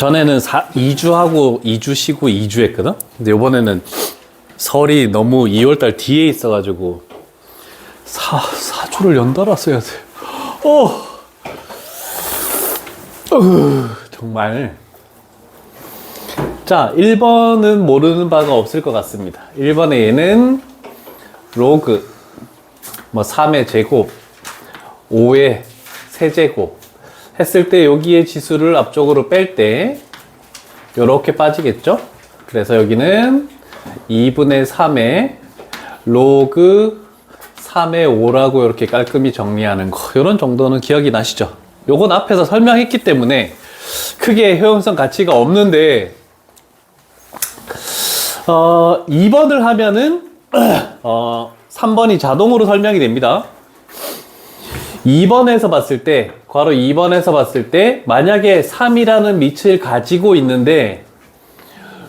전에는 2주 하고 2주 쉬고 2주 했거든? 근데 이번에는 설이 너무 2월달 뒤에 있어가지고 4주를 연달아 써야 돼. 정말. 자, 1번은 모르는 바가 없을 것 같습니다. 1번에 얘는 로그, 3의 제곱, 5의 세제곱 했을 때 여기에 지수를 앞쪽으로 뺄 때 요렇게 빠지겠죠? 그래서 여기는 2분의 3의 로그 3의 5라고 이렇게 깔끔히 정리하는 거, 요런 정도는 기억이 나시죠? 요건 앞에서 설명했기 때문에 크게 효용성 가치가 없는데 2번을 하면은 3번이 자동으로 설명이 됩니다. 2번에서 봤을 때, 괄호 2번에서 봤을 때 만약에 3이라는 밑을 가지고 있는데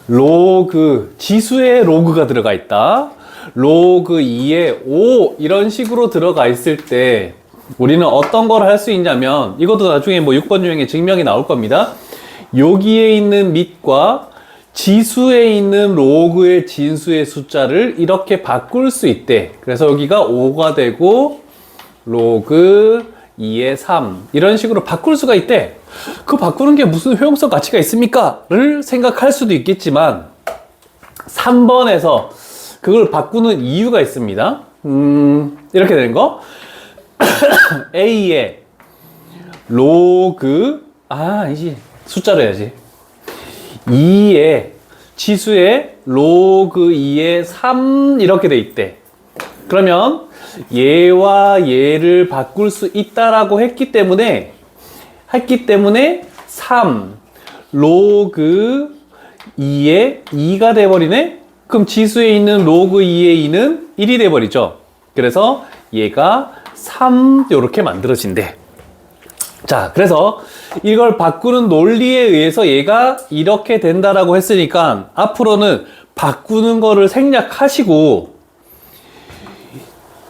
로그, 지수에 로그가 들어가 있다, 로그 2에 5 이런 식으로 들어가 있을 때 우리는 어떤 걸 할 수 있냐면, 이것도 나중에 6번 유형의 증명이 나올 겁니다. 여기에 있는 밑과 지수에 있는 로그의 진수의 숫자를 이렇게 바꿀 수 있대. 그래서 여기가 5가 되고 로그 2의 3 이런 식으로 바꿀 수가 있대. 그 바꾸는 게 무슨 효용성 가치가 있습니까? 를 생각할 수도 있겠지만 3번에서 그걸 바꾸는 이유가 있습니다. 이렇게 되는 거. A의 로그, 이제 숫자로 해야지. 2의 지수에 로그 2의 3 이렇게 돼 있대. 그러면 얘와 얘를 바꿀 수 있다라고 했기 때문에 3 로그 2의 2가 돼버리네. 그럼 지수에 있는 로그 2의 2는 1이 돼버리죠. 그래서 얘가 3 이렇게 만들어진대. 자, 그래서 이걸 바꾸는 논리에 의해서 얘가 이렇게 된다라고 했으니까 앞으로는 바꾸는 거를 생략하시고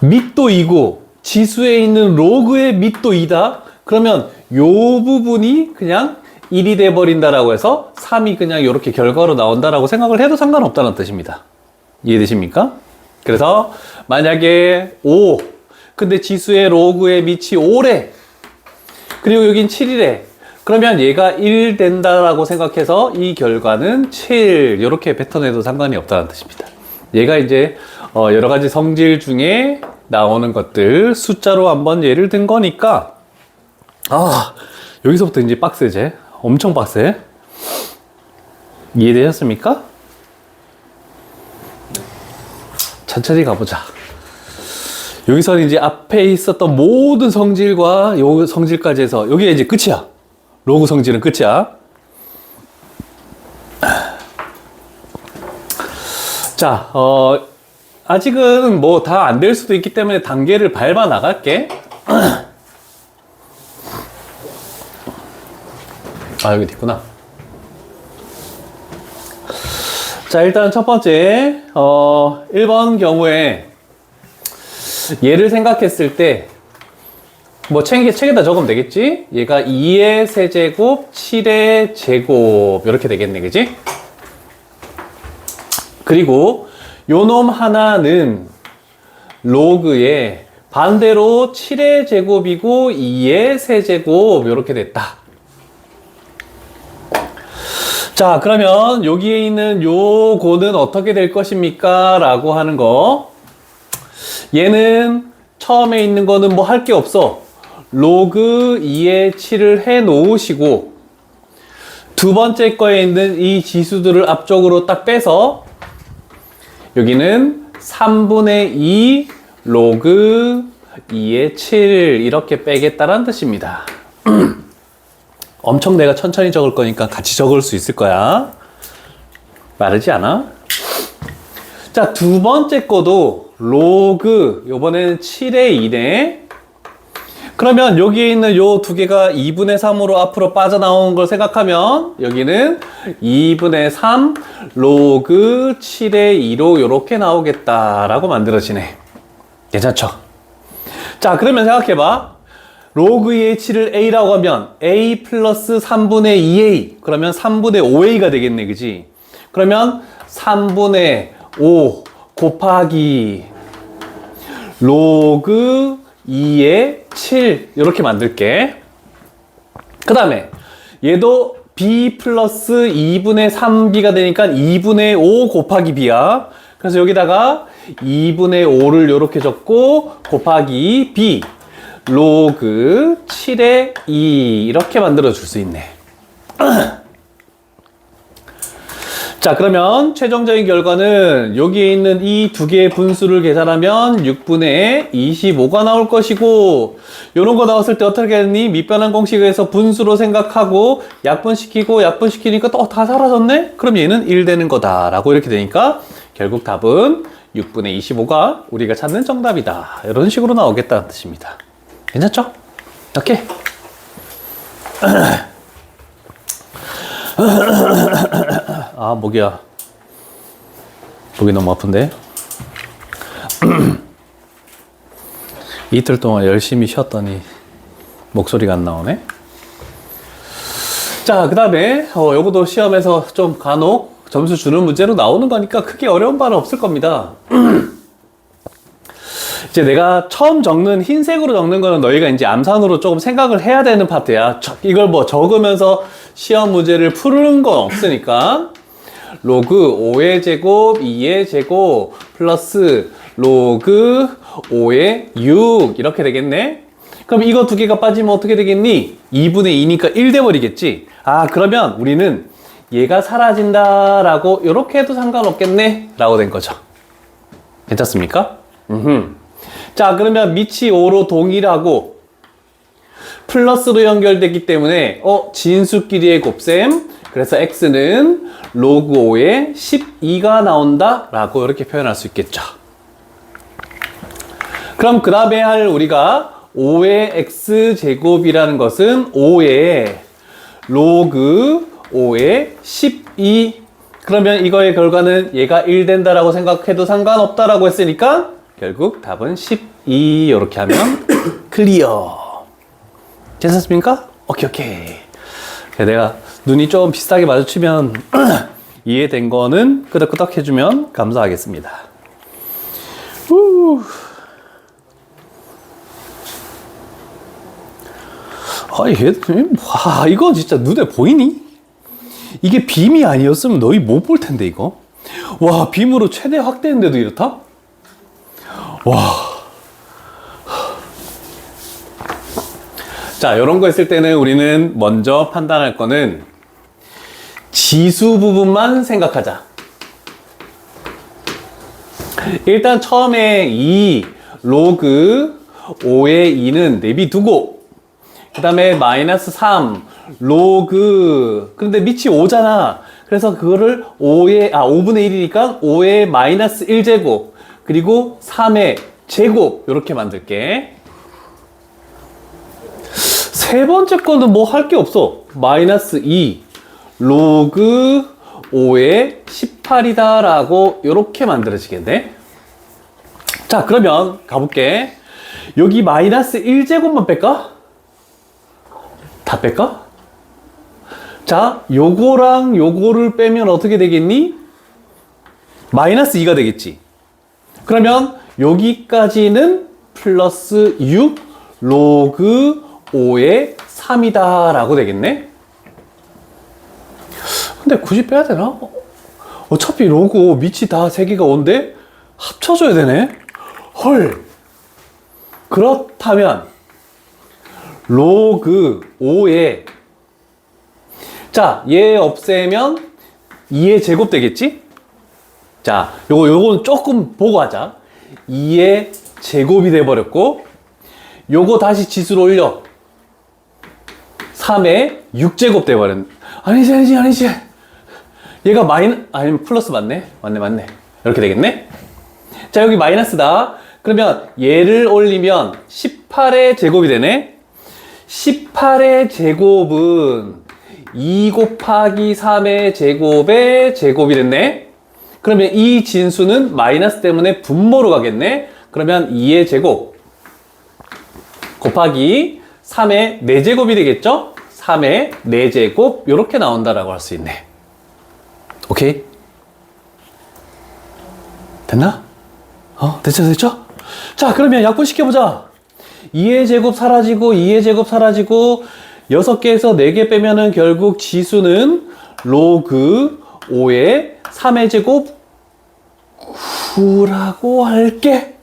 밑도 2고 지수에 있는 로그의 밑도 2다? 그러면 요 부분이 그냥 1이 돼버린다라고 해서 3이 그냥 이렇게 결과로 나온다라고 생각을 해도 상관없다는 뜻입니다. 이해되십니까? 그래서 만약에 5, 근데 지수의 로그의 밑이 5래. 그리고 여긴 7이래. 그러면 얘가 1 된다라고 생각해서 이 결과는 7 이렇게 뱉어내도 상관이 없다는 뜻입니다. 얘가 이제 여러 가지 성질 중에 나오는 것들 숫자로 한번 예를 든 거니까 여기서부터 이제 빡세제. 엄청 빡세. 이해되셨습니까? 천천히 가보자. 여기서는 이제 앞에 있었던 모든 성질과 요 성질까지 해서 여기가 이제 끝이야. 로그 성질은 끝이야. 자, 아직은 다 안 될 수도 있기 때문에 단계를 밟아 나갈게. 여기 있구나. 자, 일단 첫 번째, 1번 경우에 얘를 생각했을 때, 책에다 적으면 되겠지? 얘가 2의 세제곱, 7의 제곱, 이렇게 되겠네, 그지? 그리고 요 놈 하나는 로그에 반대로 7의 제곱이고 2의 세제곱, 이렇게 됐다. 자, 그러면 여기에 있는 요거는 어떻게 될 것입니까? 라고 하는 거. 얘는 처음에 있는 거는 할 게 없어. 로그 2의 7을 해 놓으시고 두 번째 거에 있는 이 지수들을 앞쪽으로 딱 빼서 여기는 3분의 2 로그 2의 7 이렇게 빼겠다라는 뜻입니다. 엄청 내가 천천히 적을 거니까 같이 적을 수 있을 거야. 빠르지 않아? 자, 두 번째 거도 로그, 요번에는 7의 2네. 그러면 여기에 있는 요 두 개가 2분의 3으로 앞으로 빠져나온 걸 생각하면 여기는 2분의 3 로그 7의 2로 이렇게 나오겠다라고 만들어지네. 괜찮죠? 자, 그러면 생각해봐. 로그 2의 7을 a라고 하면 a 플러스 3분의 2a 그러면 3분의 5a가 되겠네, 그지? 그러면 3분의 5 곱하기 로그 2의 7 이렇게 만들게. 그 다음에 얘도 b 플러스 2분의 3b가 되니까 2분의 5 곱하기 b야. 그래서 여기다가 2분의 5를 이렇게 적고 곱하기 b 로그 7의 2 이렇게 만들어 줄 수 있네. 자, 그러면 최종적인 결과는 여기에 있는 이 두 개의 분수를 계산하면 6분의 25가 나올 것이고, 요런 거 나왔을 때 어떻게 했니? 밑변환 공식에서 분수로 생각하고 약분시키고 약분시키니까 또 다 사라졌네? 그럼 얘는 1 되는 거다라고 이렇게 되니까 결국 답은 6분의 25가 우리가 찾는 정답이다. 이런 식으로 나오겠다는 뜻입니다. 괜찮죠? 오케이. 아, 목이야. 목이 너무 아픈데. 이틀 동안 열심히 쉬었더니 목소리가 안 나오네. 자, 그 다음에 요것도 시험에서 좀 간혹 점수 주는 문제로 나오는 거니까 크게 어려운 바는 없을 겁니다. 이제 내가 처음 적는 흰색으로 적는 거는 너희가 이제 암산으로 조금 생각을 해야 되는 파트야. 이걸 뭐 적으면서 시험 문제를 푸는 건 없으니까 로그 5의 제곱 2의 제곱 플러스 로그 5의 6 이렇게 되겠네. 그럼 이거 두 개가 빠지면 어떻게 되겠니? 2분의 2니까 1 돼버리겠지. 아, 그러면 우리는 얘가 사라진다 라고 이렇게 해도 상관없겠네 라고 된 거죠. 괜찮습니까? 자, 그러면 밑이 5로 동일하고 플러스로 연결되기 때문에 진수끼리의 곱셈, 그래서 x는 로그 5의 12가 나온다 라고 이렇게 표현할 수 있겠죠. 그럼 그 다음에 할 우리가 5의 x제곱이라는 것은 5의 로그 5의 12, 그러면 이거의 결과는 얘가 1 된다라고 생각해도 상관없다라고 했으니까 결국 답은 12 이렇게 하면 클리어. 괜찮습니까? 오케이. 내가 눈이 좀 비슷하게 마주치면 이해된 거는 끄덕끄덕 해주면 감사하겠습니다. 와, 이거 진짜 눈에 보이니? 이게 빔이 아니었으면 너희 못 볼 텐데, 이거. 와, 빔으로 최대 확대했는데도 이렇다? 와. 자, 이런 거 했을 때는 우리는 먼저 판단할 거는 지수 부분만 생각하자. 일단 처음에 이 로그 5의 2는 내비두고, 그 다음에 마이너스 3 로그, 근데 밑이 5잖아. 그래서 그거를 5분의 1이니까 5의 마이너스 1제곱 그리고 3의 제곱 이렇게 만들게. 세 번째 거는 뭐 할 게 없어. 마이너스 2 로그 5의 18이다 라고 이렇게 만들어지겠네. 자, 그러면 가볼게. 여기 마이너스 1제곱만 뺄까? 다 뺄까? 자, 요거랑 요거를 빼면 어떻게 되겠니? 마이너스 2가 되겠지. 그러면 여기까지는 플러스 6 로그 5의 3이다 라고 되겠네. 근데 굳이 빼야 되나? 어차피 로그 밑이 다 3개가 5인데 합쳐줘야 되네. 헐. 그렇다면 로그 5의, 자, 얘 없애면 2의 제곱 되겠지? 자, 요거는 조금 보고 하자. 2의 제곱이 돼버렸고, 요거 다시 지수로 올려. 3의 6제곱 돼버렸네. 아니지. 얘가 아니면 플러스 맞네? 맞네. 이렇게 되겠네? 자, 여기 마이너스다. 그러면 얘를 올리면 18의 제곱이 되네? 18의 제곱은 2 곱하기 3의 제곱의 제곱이 됐네? 그러면 이 진수는 마이너스 때문에 분모로 가겠네? 그러면 2의 제곱 곱하기 3의 4제곱이 되겠죠? 3의 4제곱 이렇게 나온다라고 할 수 있네. 오케이? 됐나? 됐죠? 자, 그러면 약분시켜보자. 2의 제곱 사라지고 2의 제곱 사라지고 6개에서 4개 빼면은 결국 지수는 로그 5의 3의 제곱 9라고 할게.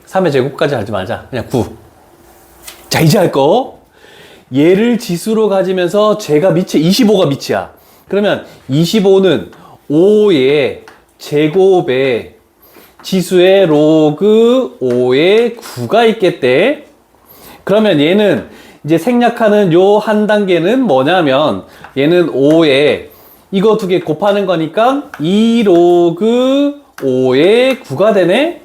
3의 제곱까지 하지 말자. 그냥 9. 자, 이제 할 거. 얘를 지수로 가지면서 제가 밑에 25가 밑이야. 그러면 25는 5의 제곱에 지수에 로그 5의 9가 있겠대. 그러면 얘는 이제 생략하는 요 한 단계는 뭐냐면 얘는 5에 이거 두 개 곱하는 거니까 2 로그 5의 9가 되네.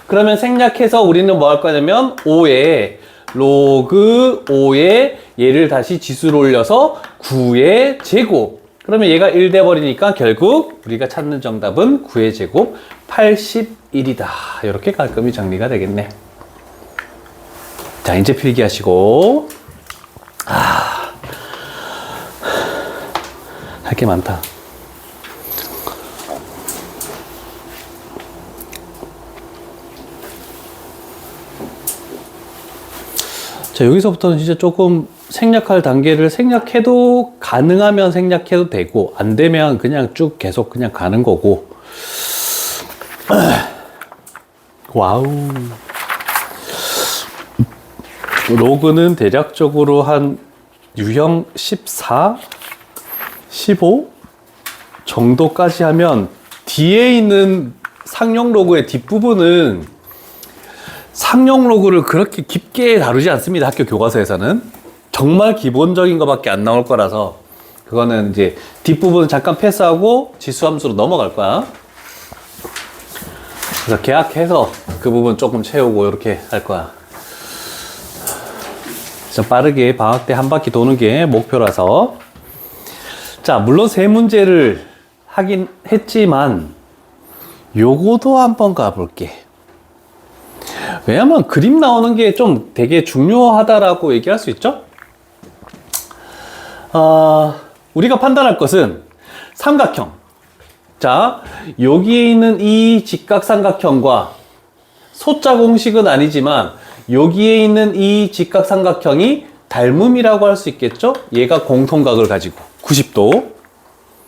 그러면 생략해서 우리는 뭐 할 거냐면 5에 로그 5에 얘를 다시 지수로 올려서 9의 제곱. 그러면 얘가 1 돼버리니까 결국 우리가 찾는 정답은 9의 제곱 81이다. 이렇게 깔끔히 정리가 되겠네. 자, 이제 필기하시고. 할 게 많다. 자, 여기서부터는 진짜 조금 생략할 단계를 생략해도 가능하면 생략해도 되고 안 되면 그냥 쭉 계속 그냥 가는 거고. 와우. 로그는 대략적으로 한 유형 14, 15 정도까지 하면 뒤에 있는 상용 로그의 뒷부분은 상용 로그를 그렇게 깊게 다루지 않습니다. 학교 교과서에서는. 정말 기본적인 것밖에 안 나올 거라서 그거는 이제 뒷부분 잠깐 패스하고 지수함수로 넘어갈 거야. 그래서 계약해서 그 부분 조금 채우고 이렇게 할 거야. 좀 빠르게 방학 때 한 바퀴 도는 게 목표라서. 자, 물론 세 문제를 하긴 했지만 요거도 한번 가볼게. 왜냐면 그림 나오는 게 좀 되게 중요하다라고 얘기할 수 있죠? 우리가 판단할 것은 삼각형. 자, 여기에 있는 이 직각삼각형과 소자 공식은 아니지만 여기에 있는 이 직각삼각형이 닮음이라고 할 수 있겠죠? 얘가 공통각을 가지고 90도.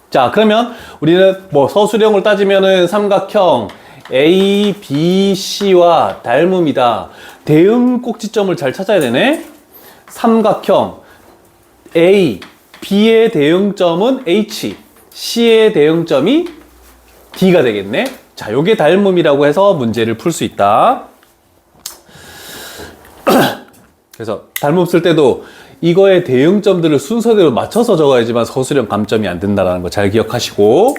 자, 그러면 우리는 뭐 서술형을 따지면은 삼각형 ABC와 닮음이다. 대응 꼭지점을 잘 찾아야 되네. 삼각형 A, B의 대응점은 H, C의 대응점이 D가 되겠네. 자, 요게 닮음이라고 해서 문제를 풀 수 있다. 그래서 닮음 쓸 때도 이거의 대응점들을 순서대로 맞춰서 적어야지만 서술형 감점이 안 된다는 거 잘 기억하시고.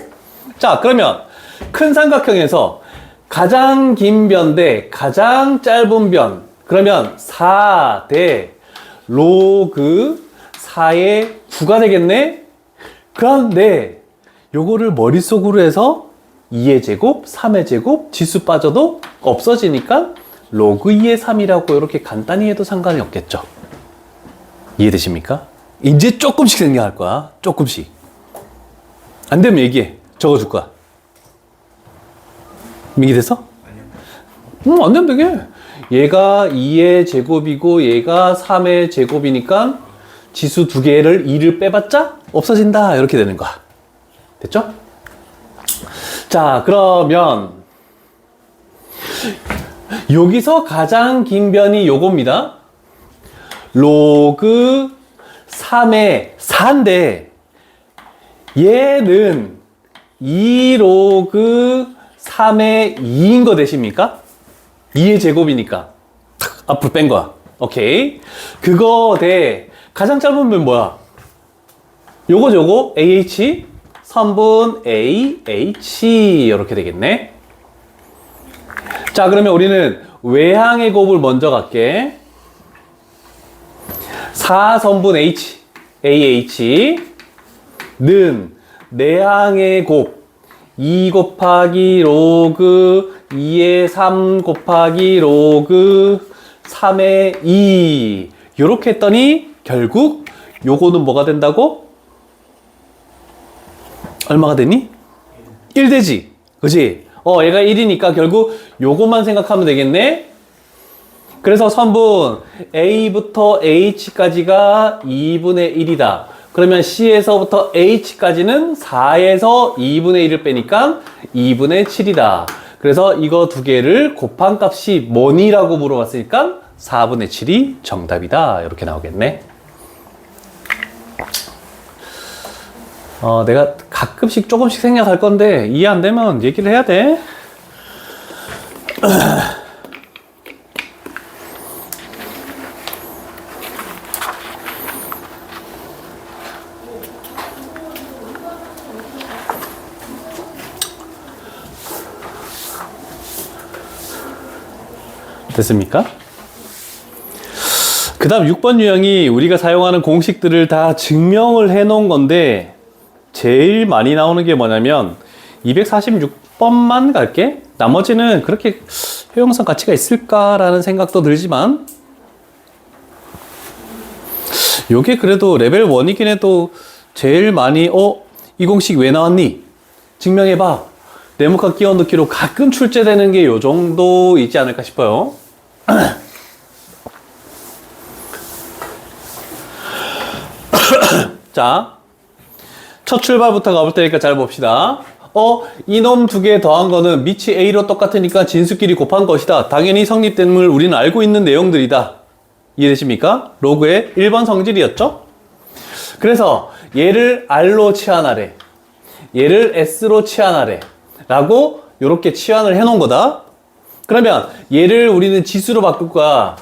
자, 그러면 큰 삼각형에서 가장 긴 변 대 가장 짧은 변. 그러면 4 대 로그 4의 9가 되겠네? 그런데 요거를 머릿속으로 해서 2의 제곱, 3의 제곱, 지수 빠져도 없어지니까 로그 2의 3이라고 이렇게 간단히 해도 상관이 없겠죠. 이해되십니까? 이제 조금씩 생략할 거야. 조금씩. 안 되면 얘기해. 적어줄 거야. 민기됐어? 아니요. 안 되면 되게. 얘가 2의 제곱이고 얘가 3의 제곱이니까 지수 두 개를 2를 빼봤자 없어진다. 이렇게 되는 거야. 됐죠? 자, 그러면 여기서 가장 긴 변이 요겁니다. 로그 3의 4인데 얘는 2 로그 3의 2인 거 되십니까? 2의 제곱이니까 탁 앞으로 뺀 거야. 오케이. 그거 대 가장 짧은 변 뭐야? 요거 AH 3분 AH 이렇게 되겠네. 자, 그러면 우리는 외항의 곱을 먼저 갈게. 4선분 H AH는 내항의 곱 2 곱하기 로그 2의 3 곱하기 로그 3의 2 요렇게 했더니 결국 요거는 뭐가 된다고? 얼마가 되니? 1 되지. 그지? 얘가 1이니까 결국 요것만 생각하면 되겠네. 그래서 선분 A부터 H까지가 2분의 1이다. 그러면 C에서부터 H까지는 4에서 2분의 1을 빼니까 2분의 7이다. 그래서 이거 두 개를 곱한 값이 뭐니라고 물어봤으니까 4분의 7이 정답이다. 이렇게 나오겠네. 내가 가끔씩 조금씩 생략할 건데 이해 안 되면 얘기를 해야 돼. 됐습니까? 그 다음 6번 유형이 우리가 사용하는 공식들을 다 증명을 해 놓은 건데 제일 많이 나오는 게 뭐냐면 246번만 갈게. 나머지는 그렇게 효용성 가치가 있을까라는 생각도 들지만 요게 그래도 레벨 1이긴 해도 제일 많이 이 공식 왜 나왔니? 증명해봐. 네모칸 끼워 넣기로 가끔 출제되는 게 요 정도 있지 않을까 싶어요. 자, 첫 출발부터 가볼 테니까 잘 봅시다. 이놈 두 개 더한 거는 밑이 A로 똑같으니까 진수끼리 곱한 것이다. 당연히 성립됨을 우리는 알고 있는 내용들이다. 이해되십니까? 로그의 1번 성질이었죠? 그래서 얘를 R로 치환하래. 얘를 S로 치환하래. 라고 이렇게 치환을 해 놓은 거다. 그러면 얘를 우리는 지수로 바꿀 거야.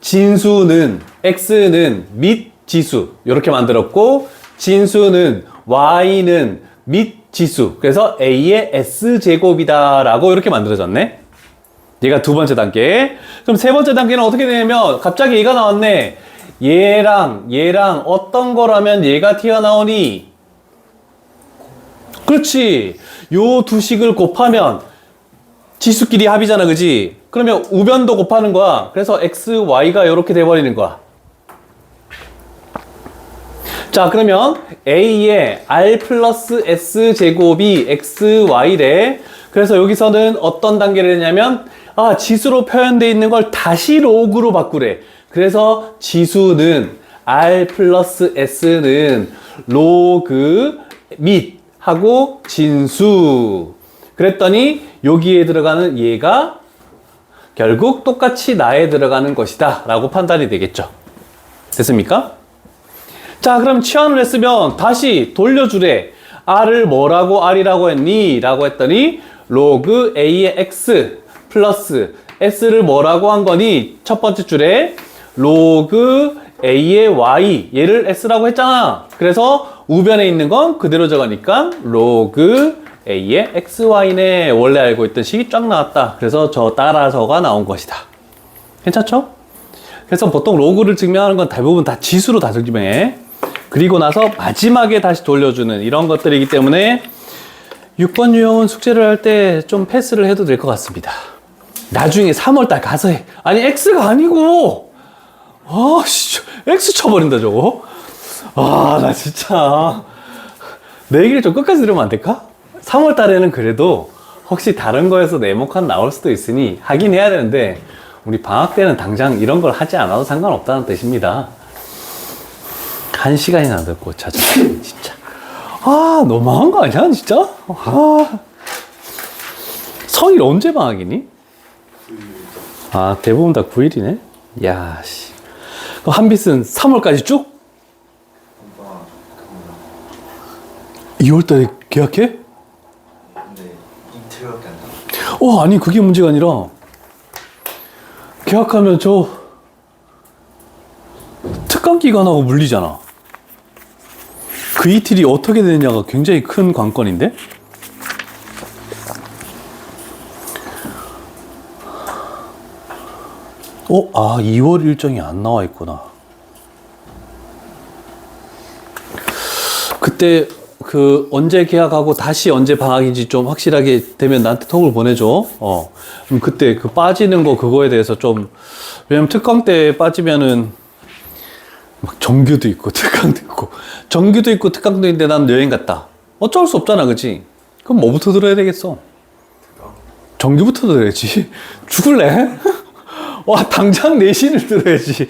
진수는 X는 밑 지수 이렇게 만들었고 진수는 Y는 밑 지수. 그래서 A의 S제곱이다 라고 이렇게 만들어졌네. 얘가 두 번째 단계. 그럼 세 번째 단계는 어떻게 되냐면 갑자기 얘가 나왔네. 얘랑 어떤 거라면 얘가 튀어나오니? 그렇지. 요 두 식을 곱하면 지수끼리 합이잖아, 그지? 그러면 우변도 곱하는 거야. 그래서 x, y가 이렇게 돼버리는 거야. 자, 그러면 a의 r 플러스 s 제곱이 x, y래. 그래서 여기서는 어떤 단계를 했냐면 지수로 표현되어 있는 걸 다시 로그로 바꾸래. 그래서 지수는 r 플러스 s는 로그 밑 하고 진수. 그랬더니 여기에 들어가는 얘가 결국 똑같이 나에 들어가는 것이다 라고 판단이 되겠죠. 됐습니까? 자, 그럼 치환을 했으면 다시 돌려주래. r을 뭐라고 r이라고 했니? 라고 했더니 로그 a의 x 플러스 s를 뭐라고 한 거니? 첫 번째 줄에 로그 a의 y 얘를 s라고 했잖아. 그래서 우변에 있는 건 그대로 적으니까 로그 a의 xy네. 원래 알고 있던 식이 쫙 나왔다. 그래서 저 따라서가 나온 것이다. 괜찮죠? 그래서 보통 로그를 증명하는 건 대부분 다 지수로 다 증명해. 그리고 나서 마지막에 다시 돌려주는 이런 것들이기 때문에 6번 유형은 숙제를 할 때 좀 패스를 해도 될 것 같습니다. 나중에 3월달 가서 해. 아니 x가 아니고 x 쳐버린다 저거. 나 진짜 내 얘기를 좀 끝까지 들으면 안 될까? 3월 달에는 그래도 혹시 다른 거에서 네모칸 나올 수도 있으니 하긴 해야 되는데 우리 방학 때는 당장 이런 걸 하지 않아도 상관없다는 뜻입니다. 1시간이나 듣고 찾아. 진짜 너무한 거 아니야 진짜? 성일 언제 방학이니? 대부분 다 9일이네. 야 씨. 그럼 한빛은 3월까지 쭉? 2월달에 계약해? 근데 이틀밖에 안 남았어. 아니 그게 문제가 아니라 계약하면 저 특강 기간하고 물리잖아. 그 이틀이 어떻게 되느냐가 굉장히 큰 관건인데? 어? 아, 2월 일정이 안 나와 있구나. 그때 그 언제 계약하고 다시 언제 방학인지 좀 확실하게 되면 나한테 톡을 보내줘. 그럼 그때 그 빠지는 거 그거에 대해서 좀, 왜냐면 특강 때 빠지면은 막 정규도 있고 특강도 있고 정규도 있고 특강도 있는데 난 여행 갔다. 어쩔 수 없잖아, 그치? 그럼 뭐부터 들어야 되겠어? 정규부터 들어야지. 죽을래? 와, 당장 내신을 들어야지.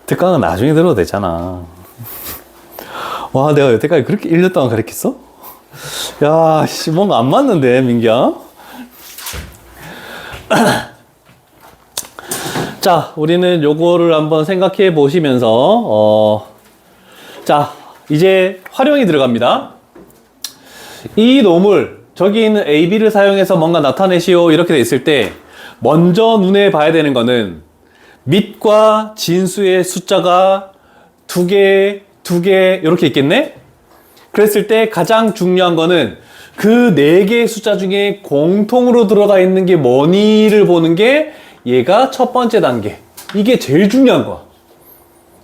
특강은 나중에 들어도 되잖아. 와, 내가 여태까지 그렇게 1년 동안 가르쳤어? 야, 씨, 뭔가 안 맞는데, 민기야? 자, 우리는 요거를 한번 생각해 보시면서, 자, 이제 활용이 들어갑니다. 이 놈을, 저기 있는 A, B를 사용해서 뭔가 나타내시오. 이렇게 돼 있을 때, 먼저 눈에 봐야 되는 거는, 밑과 진수의 숫자가 두 개, 이렇게 있겠네? 그랬을 때 가장 중요한 거는 그 네 개의 숫자 중에 공통으로 들어가 있는 게 뭐니를 보는 게 얘가 첫 번째 단계. 이게 제일 중요한 거야.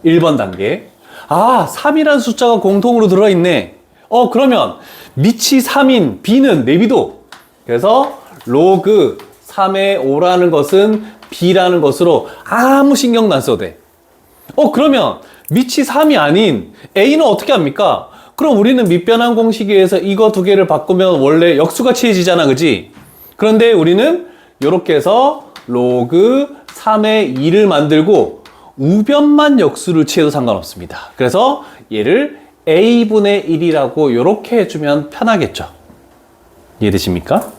1번 단계. 아, 3이라는 숫자가 공통으로 들어있네. 그러면 밑이 3인 B는 내비도. 그래서 로그 3의 5라는 것은 B라는 것으로 아무 신경도 안 써도 돼. 그러면 밑이 3이 아닌 A는 어떻게 합니까? 그럼 우리는 밑변환 공식에 의해서 이거 두 개를 바꾸면 원래 역수가 취해지잖아, 그지? 그런데 우리는 이렇게 해서 로그 3의 2를 만들고 우변만 역수를 취해도 상관없습니다. 그래서 얘를 A분의 1이라고 이렇게 해주면 편하겠죠. 이해되십니까?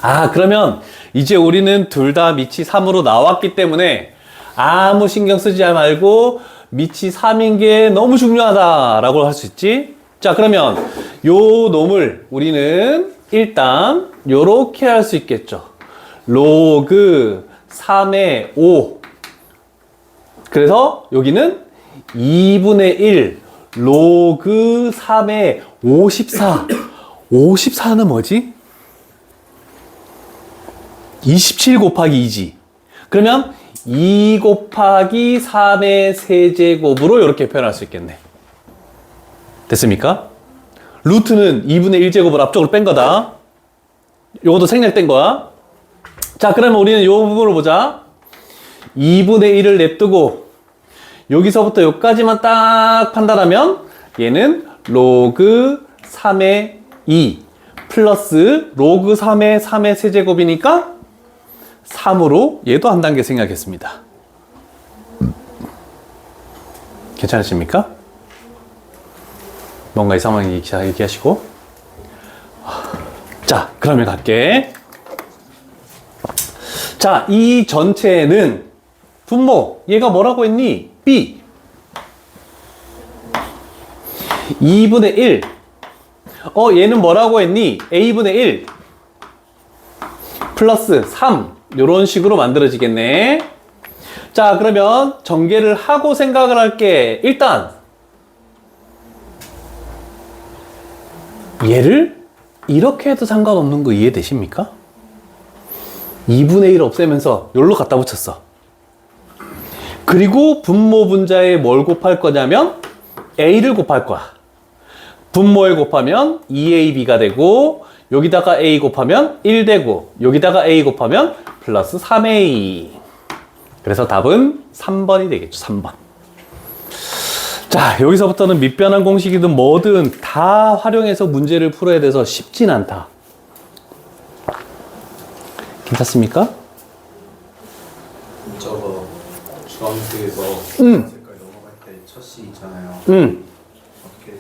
아, 그러면 이제 우리는 둘 다 밑이 3으로 나왔기 때문에 아무 신경 쓰지 말고 밑이 3인 게 너무 중요하다라고 할 수 있지. 자, 그러면 요 놈을 우리는 일단 요렇게 할 수 있겠죠. 로그 3의 5. 그래서 여기는 2분의 1 로그 3의 54. 54는 뭐지? 27 곱하기 2지. 그러면 2 곱하기 3의 세제곱으로 이렇게 표현할 수 있겠네. 됐습니까? 루트는 2분의 1제곱을 앞쪽으로 뺀 거다. 요것도 생략된 거야. 자, 그러면 우리는 요 부분을 보자. 2분의 1을 냅두고 여기서부터 여기까지만 딱 판단하면 얘는 로그 3의 2 플러스 로그 3의 3의 세제곱이니까 3으로 얘도 한 단계 생략했습니다. 괜찮으십니까? 뭔가 이상한 얘기하시고. 자, 그러면 갈게. 자, 이 전체는 분모, 얘가 뭐라고 했니? B 2분의 1. 얘는 뭐라고 했니? A분의 1 플러스 3. 요런 식으로 만들어지겠네. 자, 그러면 전개를 하고 생각을 할게. 일단 얘를 이렇게 해도 상관없는 거 이해되십니까? 2분의 1 없애면서 여기로 갖다 붙였어. 그리고 분모 분자에 뭘 곱할 거냐면 A를 곱할 거야. 분모에 곱하면 2AB가 되고 여기다가 A 곱하면 1 되고 여기다가 A 곱하면 플러스 3A. 그래서 답은 3번이 되겠죠. 3번. 자, 여기서부터는 밑변환 공식이든 뭐든 다 활용해서 문제를 풀어야 돼서 쉽진 않다. 괜찮습니까? 저거 주황색에서 색깔 넘어갈 때 첫 시 있잖아요. 어떻게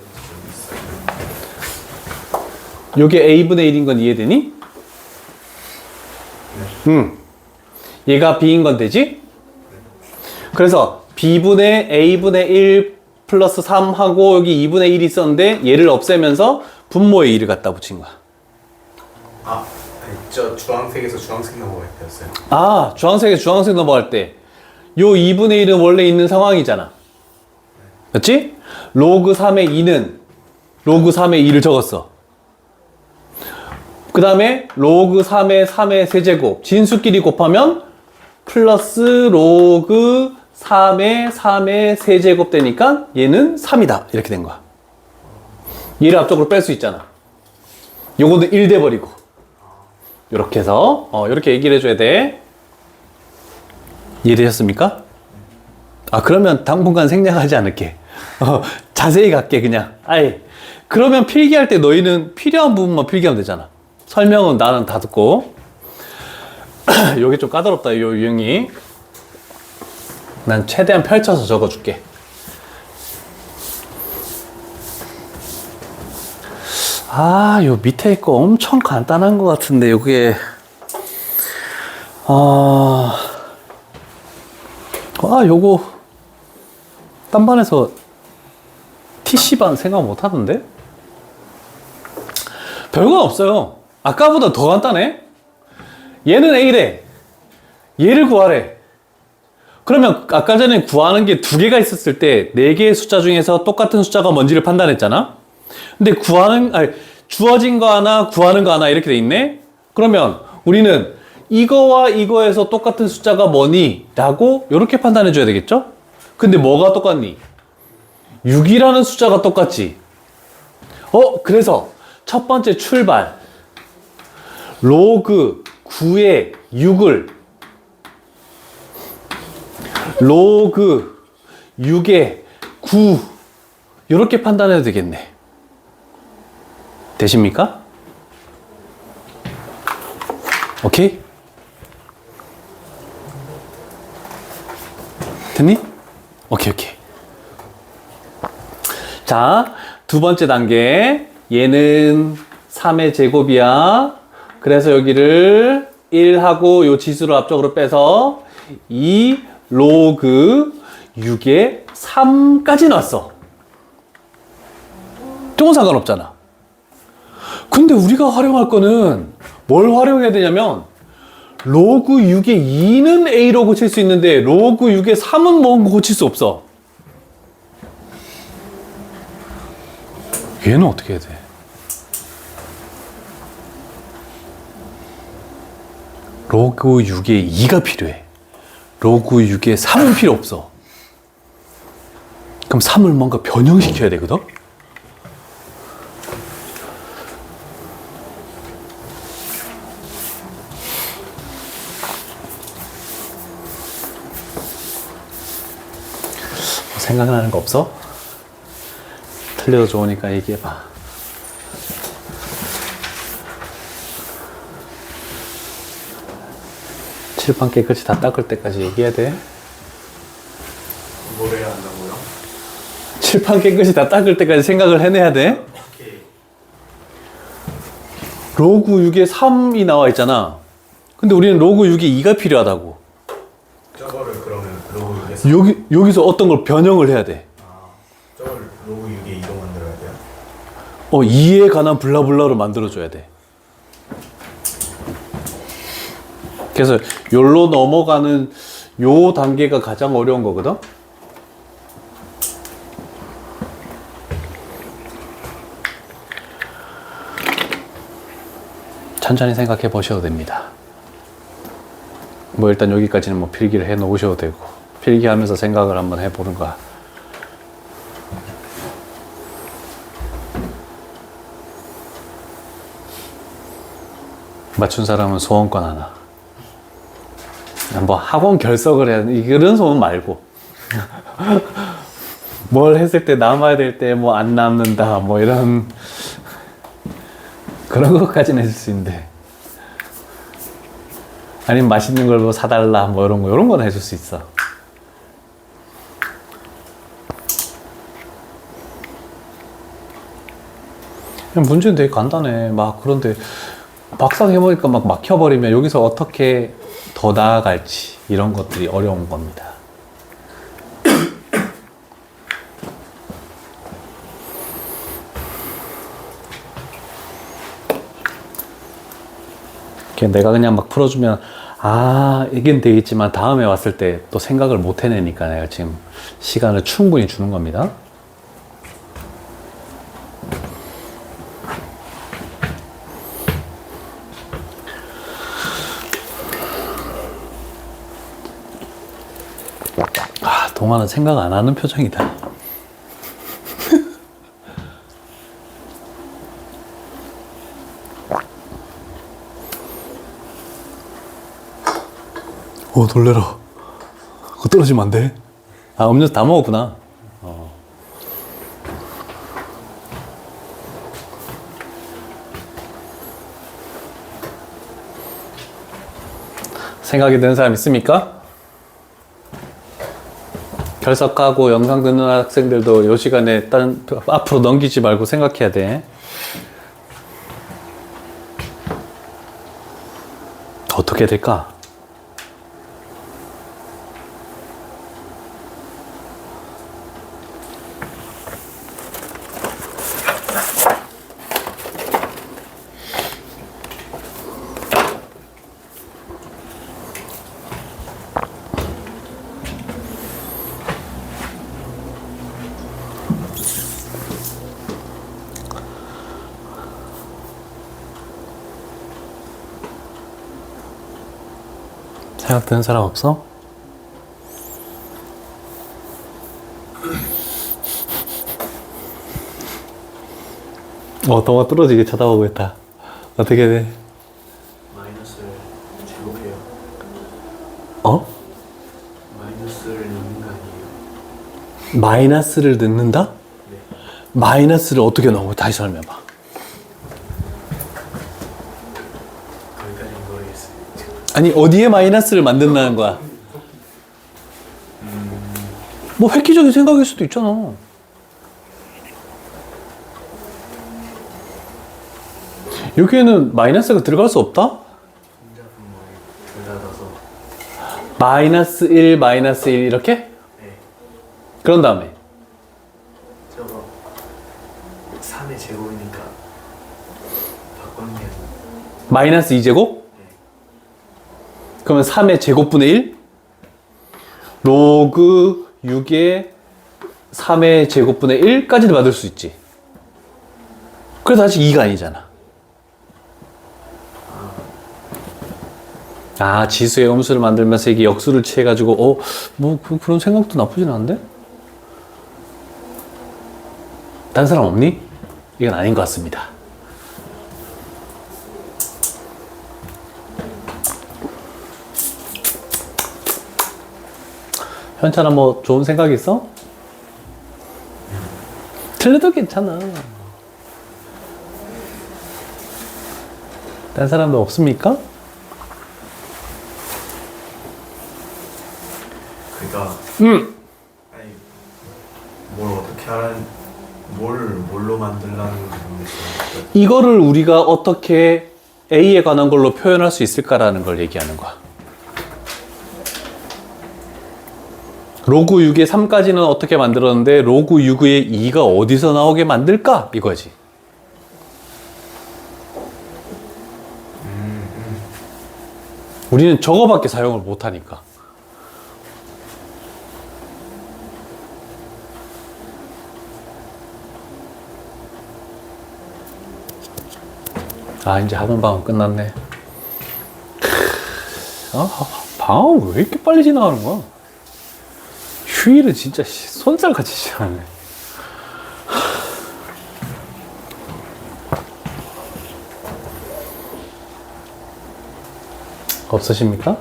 있어요? 요게 A분의 1인 건 이해되니? 얘가 B인 건 되지? 그래서 B분의 A분의 1 플러스 3 하고 여기 2분의 1이 있었는데 얘를 없애면서 분모에 2를 갖다 붙인 거야. 아, 아니, 저 주황색에서 주황색 넘어갈 때였어요. 아, 주황색에서 주황색 넘어갈 때 요 2분의 1은 원래 있는 상황이잖아. 그렇지? 로그 3의 2는 로그 3의 2를 적었어. 그 다음에 로그 3의 3의 세제곱 진수끼리 곱하면 플러스 로그 3의 3의 세제곱 되니까 얘는 3이다 이렇게 된 거야. 얘를 앞쪽으로 뺄 수 있잖아. 요거는 1 돼버리고 이렇게 해서 이렇게 얘기를 해줘야 돼. 이해되셨습니까? 아, 그러면 당분간 생략하지 않을게. 자세히 갈게, 그냥. 아예. 그러면 필기할 때 너희는 필요한 부분만 필기하면 되잖아. 설명은 나는 다 듣고. 요게 좀 까다롭다, 요 유형이. 난 최대한 펼쳐서 적어줄게. 아, 요 밑에 거 엄청 간단한 것 같은데, 요게. 요거. 딴 반에서 TC반 생각 못 하던데? 별건 없어요. 아까보다 더 간단해. 얘는 A래. 얘를 구하래. 그러면 아까 전에 구하는 게 두 개가 있었을 때 네 개의 숫자 중에서 똑같은 숫자가 뭔지를 판단했잖아. 근데 주어진 거 하나, 구하는 거 하나 이렇게 돼 있네. 그러면 우리는 이거와 이거에서 똑같은 숫자가 뭐니? 라고 이렇게 판단해 줘야 되겠죠? 근데 뭐가 똑같니? 6이라는 숫자가 똑같지. 그래서 첫 번째 출발. 로그 9의 6을 로그 6의 9 이렇게 판단해도 되겠네. 되십니까? 오케이? 됐니? 오케이. 자, 두 번째 단계. 얘는 3의 제곱이야. 그래서 여기를 1하고 요 지수를 앞쪽으로 빼서 2 로그 6에 3까지 넣었어. 조금 상관없잖아. 근데 우리가 활용할 거는 뭘 활용해야 되냐면 로그 6에 2는 A로 고칠 수 있는데 로그 6에 3은 뭐 고칠 수 없어. 얘는 어떻게 해야 돼? 로그 6에 2가 필요해. 로그 6에 3은 필요 없어. 그럼 3을 뭔가 변형시켜야 되거든? 생각나는 거 없어? 틀려도 좋으니까 얘기해봐. 칠판 깨끗이 다 닦을 때까지 얘기해야 돼. 뭘 해야 한다고요? 칠판 깨끗이 다 닦을 때까지 생각을 해내야 돼. 오케이. 로그 6에 3이 나와 있잖아. 근데 우리는 로그 6에 2가 필요하다고. 저거를 그러면 로그 6에서 여기서 어떤 걸 변형을 해야 돼. 저걸 로그 6에 2로 만들어야 돼요? 2에 관한 블라블라로 만들어줘야 돼. 그래서 요로 넘어가는 요 단계가 가장 어려운 거거든. 천천히 생각해 보셔도 됩니다. 뭐 일단 여기까지는 뭐 필기를 해 놓으셔도 되고, 필기하면서 생각을 한번 해보는 거야. 맞춘 사람은 소원권 하나. 뭐 학원 결석을 해야 돼. 이런 소원 말고. 뭘 했을 때 남아야 될 때 뭐 안 남는다 뭐 이런 그런 것까지는 해줄 수 있는데, 아니면 맛있는 걸 뭐 사달라 뭐 이런 거는 해줄 수 있어. 그냥 문제는 되게 간단해. 막 그런데 막상 해보니까 막 막혀버리면 여기서 어떻게 더 나아갈지 이런 것들이 어려운 겁니다. 내가 그냥 막 풀어주면 이긴 되겠지만 다음에 왔을 때 또 생각을 못 해내니까 내가 지금 시간을 충분히 주는 겁니다. 동아는 생각 안 하는 표정이다. 놀래라. 그거 떨어지면 안 돼. 아, 음료수 다 먹었구나. 생각이 드는 사람 있습니까? 결석하고 영상 듣는 학생들도 이 시간에 다른 앞으로 넘기지 말고 생각해야 돼. 어떻게 될까? 생각 드는 사람 없어? 동화 뚫어지게 쳐다보고 있다. 어떻게 돼? 마이너스를 제곱해요. 어? 마이너스를 넣는 거 아니에요? 마이너스를 넣는다? 네. 마이너스를 어떻게 넣어? 다시 설명해봐. 거기까지 모르겠어요. 아니, 어디에 마이너스를 만든다는 거야? 뭐 획기적인 생각일 수도 있잖아. 여기에는 마이너스가 들어갈 수 없다? 분자분모에 둘 다 넣어서 마이너스 1, 마이너스 1 이렇게? 네. 그런 다음에 저거 3의 제곱이니까 바꾸는 게 아니라 마이너스 2제곱? 그러면 3의 제곱분의 1? 로그 6의 3의 제곱분의 1까지도 받을 수 있지. 그래서 아직 2가 아니잖아. 아, 지수의 음수를 만들면서 이게 역수를 취해가지고, 그런 생각도 나쁘진 않은데? 다른 사람 없니? 이건 아닌 것 같습니다. 현찬아, 뭐, 좋은 생각 있어? 틀려도 괜찮아. 다른 사람도 없습니까? 그러니까 아니 뭘 어떻게 하라는 뭘로 만들라는 건지 모르겠어요. 이거를 우리가 어떻게 A에 관한 걸로 표현할 수 있을까라는 걸 얘기하는 거야. 로그 6의 3까지는 어떻게 만들었는데 로그 6의 2가 어디서 나오게 만들까? 이거지. 우리는 저거밖에 사용을 못하니까. 아, 이제 학원 방학 끝났네. 방학 왜 이렇게 빨리 지나가는 거야? 휴일은 진짜 손살같이 지나가네. 없으십니까?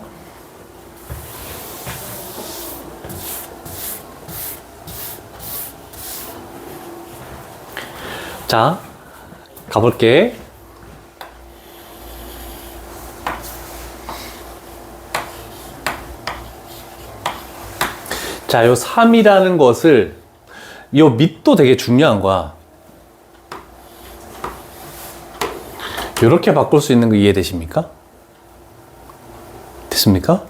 자, 가볼게. 자, 요 3이라는 것을, 요 밑도 되게 중요한 거야. 요렇게 바꿀 수 있는 거 이해되십니까? 됐습니까?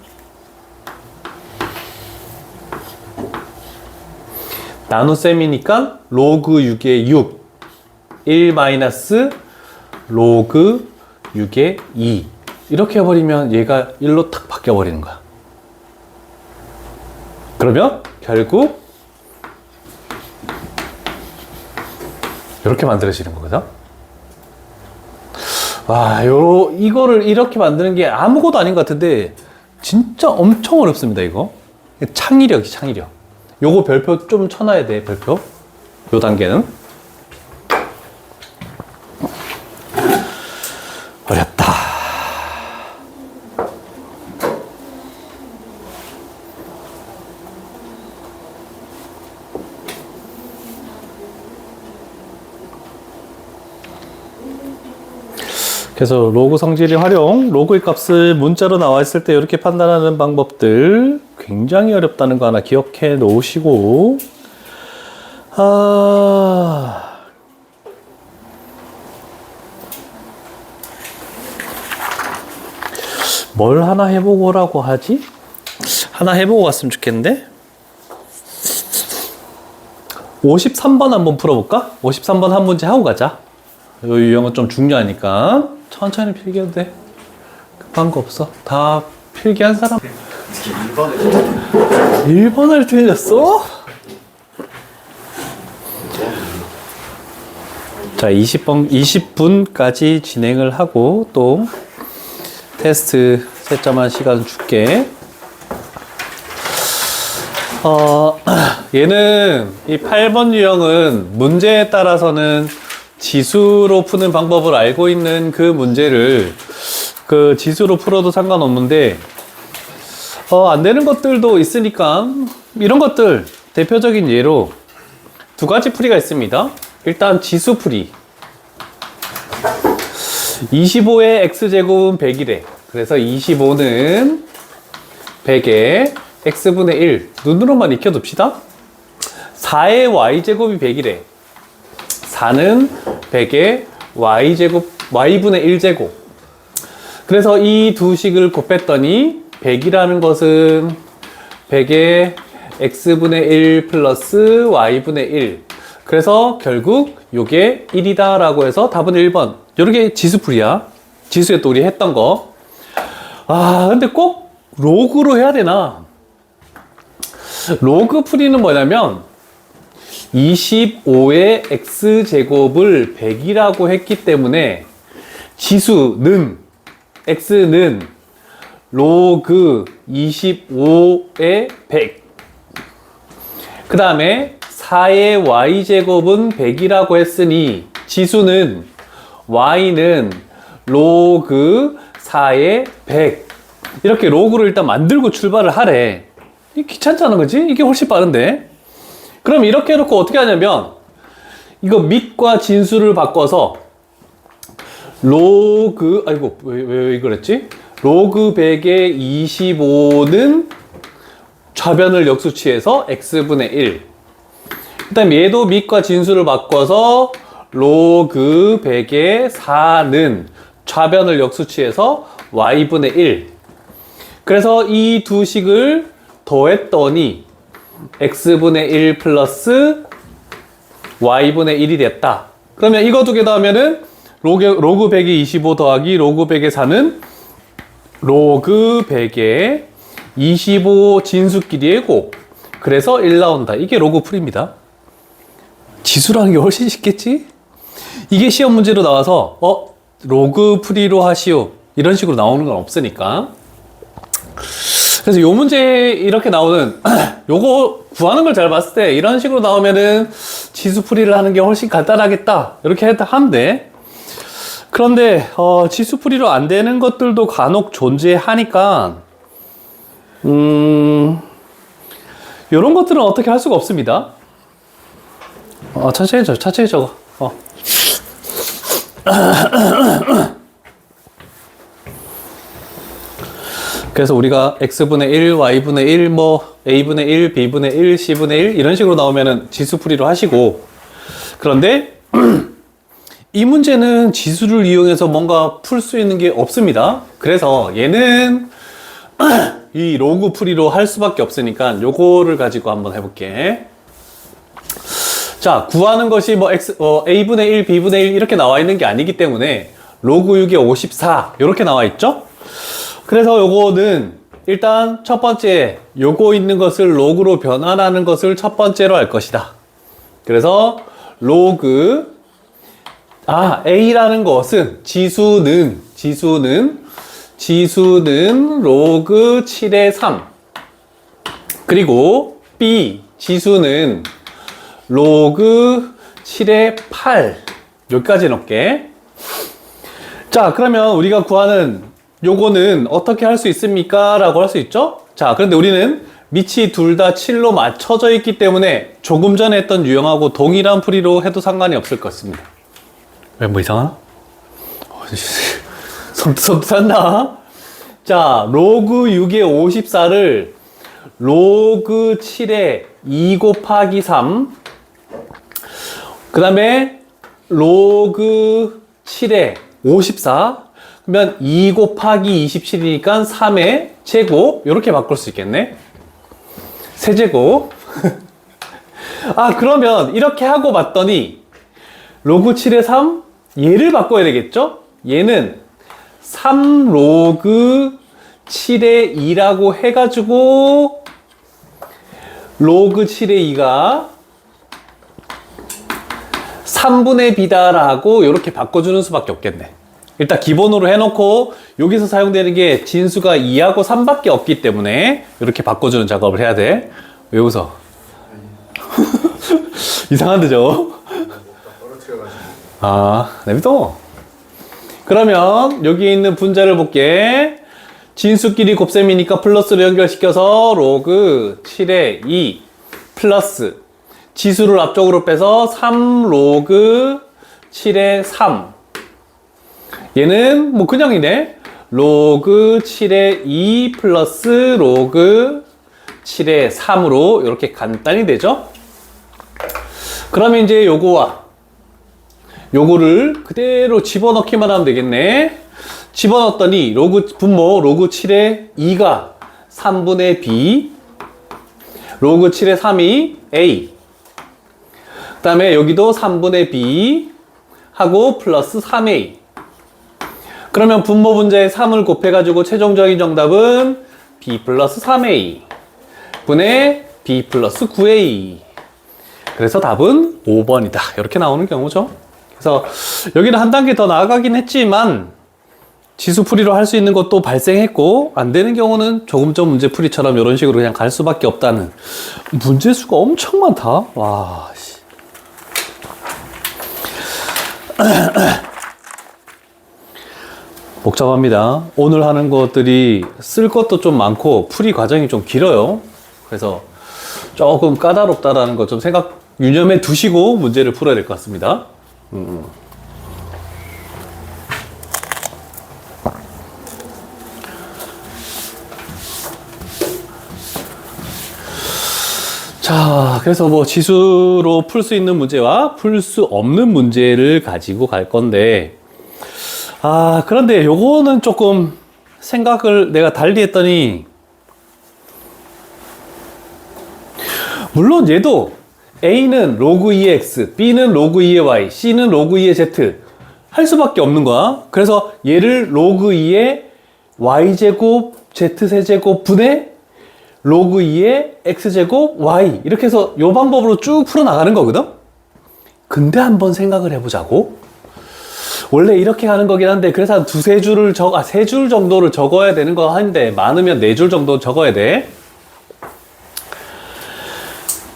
나눗셈이니까 로그 6의 6, 1 마이너스 로그 6의 2. 이렇게 해버리면 얘가 1로 탁 바뀌어버리는 거야. 그러면 결국 이렇게 만들어지는 거거든. 와, 이거를 이렇게 만드는 게 아무것도 아닌 것 같은데 진짜 엄청 어렵습니다. 이거 창의력이 창의력. 요거 별표 좀 쳐놔야 돼. 별표 요 단계는 어렵다. 그래서 로그 성질의 활용, 로그의 값을 문자로 나와 있을 때 이렇게 판단하는 방법들 굉장히 어렵다는 거 하나 기억해 놓으시고, 뭘 하나 해보고라고 하지? 하나 해보고 갔으면 좋겠는데? 53번 한번 풀어볼까? 53번 한 문제 하고 가자. 이 유형은 좀 중요하니까 천천히 필기해도 돼. 급한 거 없어. 다 필기한 사람. 특히 1번에 1번을 틀렸어? 자, 20분까지 진행을 하고 또 테스트 채점한 시간 줄게. 얘는 이 8번 유형은 문제에 따라서는 지수로 푸는 방법을 알고 있는 그 문제를 그 지수로 풀어도 상관없는데 안 되는 것들도 있으니까 이런 것들 대표적인 예로 두 가지 풀이가 있습니다. 일단 지수 풀이. 25의 x제곱은 100이래. 그래서 25는 100에 x분의 1 눈으로만 익혀둡시다. 4의 y제곱이 100이래. 4는 100에 y제곱 y분의 1제곱. 그래서 이 두 식을 곱했더니 100이라는 것은 100에 x분의 1 플러스 y분의 1. 그래서 결국 요게 1이다 라고 해서 답은 1번. 요렇게 지수풀이야. 지수에 또 우리 했던 거. 근데 꼭 로그로 해야 되나? 로그 풀이는 뭐냐면 25의 x제곱을 100이라고 했기 때문에 지수는 x는 로그 25의 100. 그 다음에 4의 y제곱은 100이라고 했으니 지수는 y는 로그 4의 100. 이렇게 로그를 일단 만들고 출발을 하래. 이게 귀찮잖아, 그지? 이게 훨씬 빠른데. 그럼 이렇게 해놓고 어떻게 하냐면 이거 밑과 진수를 바꿔서 로그 왜 그랬지? 로그 100의 25는 좌변을 역수치해서 x분의 1. 그 다음에 얘도 밑과 진수를 바꿔서 로그 100의 4는 좌변을 역수치해서 y분의 1. 그래서 이 두 식을 더했더니 x분의 1 플러스 y분의 1이 됐다. 그러면 이거 두 개 더하면은 로그 100의 25 더하기 로그 100의 4는 로그 100의 25 진수끼리의 곱. 그래서 1 나온다. 이게 로그 풀입니다. 지수라는 게 훨씬 쉽겠지? 이게 시험 문제로 나와서 로그 풀이로 하시오 이런 식으로 나오는 건 없으니까. 그래서 요 문제 이렇게 나오는 요거 구하는 걸 잘 봤을 때 이런 식으로 나오면은 지수 풀이를 하는 게 훨씬 간단하겠다 이렇게 하면 돼. 그런데 지수 풀이로 안 되는 것들도 간혹 존재하니까 요런 것들은 어떻게 할 수가 없습니다. 천천히 적어. 그래서 우리가 x분의 1, y분의 1, a분의 1, b분의 1, c분의 1 이런 식으로 나오면은 지수풀이로 하시고, 그런데 이 문제는 지수를 이용해서 뭔가 풀 수 있는 게 없습니다. 그래서 얘는 이 로그 풀이로 할 수밖에 없으니까 요거를 가지고 한번 해볼게. 자, 구하는 것이 a분의 1, b분의 1 이렇게 나와 있는 게 아니기 때문에 로그 6에 54 이렇게 나와 있죠? 그래서 요거는 일단 첫 번째 요거 있는 것을 로그로 변환하는 것을 첫 번째로 할 것이다. 그래서 로그 a라는 것은 지수는 로그 7의 3 그리고 b 지수는 로그 7의 8 여기까지 넣을게. 자, 그러면 우리가 구하는 요거는 어떻게 할 수 있습니까? 라고 할 수 있죠? 자, 그런데 우리는 밑이 둘 다 7로 맞춰져 있기 때문에 조금 전에 했던 유형하고 동일한 풀이로 해도 상관이 없을 것 같습니다. 왜 뭐 이상하나? 섬뜩섬뜩한다. 자, 로그 6의 54를 로그 7의 2 곱하기 3, 그 다음에 로그 7의 54, 그러면 2 곱하기 27이니까 3의 제곱, 이렇게 바꿀 수 있겠네. 세제곱. 아, 그러면 이렇게 하고 봤더니 로그 7의 3, 얘를 바꿔야 되겠죠? 얘는 3 로그 7의 2라고 해가지고 로그 7의 2가 3분의 b다라고 이렇게 바꿔주는 수밖에 없겠네. 일단 기본으로 해놓고 여기서 사용되는 게 진수가 2하고 3밖에 없기 때문에 이렇게 바꿔주는 작업을 해야 돼. 왜 웃어? 이상한데 저거? 아, 내비둬. 그러면 여기 있는 분자를 볼게. 진수끼리 곱셈이니까 플러스로 연결시켜서 로그 7의 2 플러스 지수를 앞쪽으로 빼서 3 로그 7의 3. 얘는 뭐 그냥이네. 로그 7의 2 플러스 로그 7의 3으로 이렇게 간단히 되죠. 그러면 이제 요거와 요거를 그대로 집어넣기만 하면 되겠네. 집어넣었더니 분모 로그 7의 2가 3분의 b, 로그 7의 3이 a, 그 다음에 여기도 3분의 b 하고 플러스 3a. 그러면 분모 분자에 3을 곱해가지고 최종적인 정답은 b 플러스 3a 분의 b 플러스 9a. 그래서 답은 5번이다. 이렇게 나오는 경우죠. 그래서 여기는 한 단계 더 나아가긴 했지만 지수풀이로 할 수 있는 것도 발생했고, 안 되는 경우는 조금 전 문제풀이처럼 이런 식으로 그냥 갈 수밖에 없다는. 문제수가 엄청 많다. 와, 씨. 복잡합니다. 오늘 하는 것들이 쓸 것도 좀 많고 풀이 과정이 좀 길어요. 그래서 조금 까다롭다라는 거 좀 유념해 두시고 문제를 풀어야 될 것 같습니다. 자, 그래서 뭐 지수로 풀 수 있는 문제와 풀 수 없는 문제를 가지고 갈 건데, 아, 그런데 요거는 조금 생각을 내가 달리 했더니, 물론 얘도 A는 로그 2의 X, B는 로그 2의 Y, C는 로그 2의 Z 할 수밖에 없는 거야. 그래서 얘를 로그 2의 Y제곱, Z세제곱 분의 로그 2의 X제곱, Y 이렇게 해서 요 방법으로 쭉 풀어나가는 거거든. 근데 한번 생각을 해보자고. 원래 이렇게 가는 거긴 한데, 그래서 한 세 줄 정도를 적어야 되는 거 한데, 많으면 4줄 정도 적어야 돼.